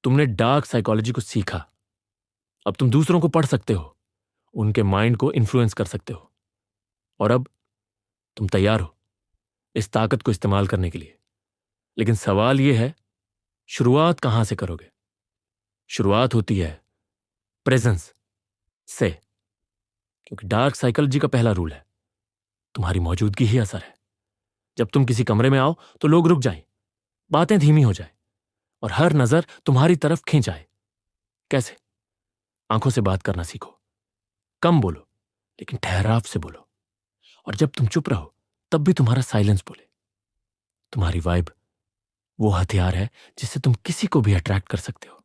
तुमने dark psychology को सीखा। अब तुम दूसरों को पढ़ सकते हो, उनके माइंड को इन्फ्लुएंस कर सकते हो, और अब तुम तैयार हो इस ताकत को इस्तेमाल करने के लिए। लेकिन सवाल यह है, शुरुआत कहां से करोगे? शुरुआत होती है प्रेजेंस से, क्योंकि डार्क साइकोलॉजी का पहला रूल है तुम्हारी मौजूदगी ही असर है। जब तुम किसी कमरे में आओ तो लोग रुक जाएं, बातें धीमी हो जाए और हर नजर तुम्हारी तरफ खींच आए। कैसे? आंखों से बात करना सीखो, कम बोलो लेकिन ठहराव से बोलो, और जब तुम चुप रहो तब भी तुम्हारा साइलेंस बोले। तुम्हारी वाइब वो हथियार है जिससे तुम किसी को भी अट्रैक्ट कर सकते हो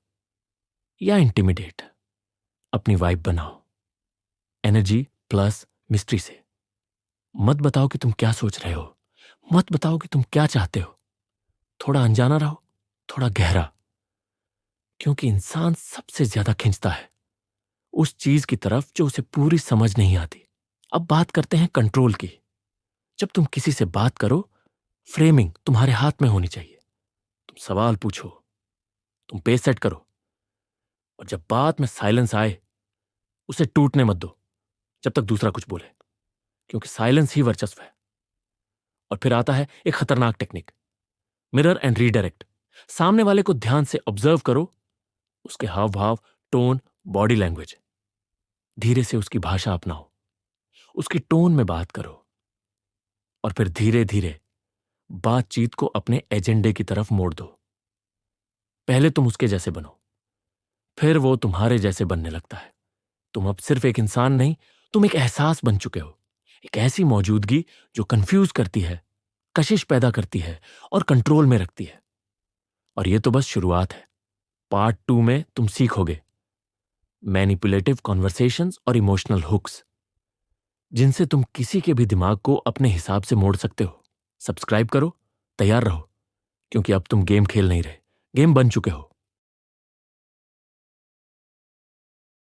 या इंटिमिडेट। अपनी वाइब बनाओ एनर्जी प्लस मिस्ट्री से। मत बताओ कि तुम क्या सोच रहे हो, मत बताओ कि तुम क्या चाहते हो। थोड़ा अनजाना रहो, थोड़ा गहरा, क्योंकि इंसान सबसे ज्यादा खींचता है उस चीज की तरफ जो उसे पूरी समझ नहीं आती। अब बात करते हैं कंट्रोल की। जब तुम किसी से बात करो, फ्रेमिंग तुम्हारे हाथ में होनी चाहिए। तुम सवाल पूछो, तुम पेस सेट करो, और जब बात में साइलेंस आए उसे टूटने मत दो जब तक दूसरा कुछ बोले, क्योंकि साइलेंस ही वर्चस्व है। और फिर आता है एक खतरनाक टेक्निक, मिरर एंड रीडायरेक्ट। सामने वाले को ध्यान से ऑब्जर्व करो, उसके हाव भाव, टोन, बॉडी लैंग्वेज। धीरे से उसकी भाषा अपनाओ, उसकी टोन में बात करो, और फिर धीरे धीरे बातचीत को अपने एजेंडे की तरफ मोड़ दो। पहले तुम उसके जैसे बनो, फिर वो तुम्हारे जैसे बनने लगता है। तुम अब सिर्फ एक इंसान नहीं, तुम एक एहसास बन चुके हो। एक ऐसी मौजूदगी जो कंफ्यूज करती है, कशिश पैदा करती है और कंट्रोल में रखती है। और ये तो बस शुरुआत है। पार्ट 2 में तुम सीखोगे मैनिपुलेटिव कॉन्वर्सेशंस और इमोशनल हुक्स, जिनसे तुम किसी के भी दिमाग को अपने हिसाब से मोड़ सकते हो। सब्सक्राइब करो, तैयार रहो, क्योंकि अब तुम गेम खेल नहीं रहे, गेम बन चुके हो।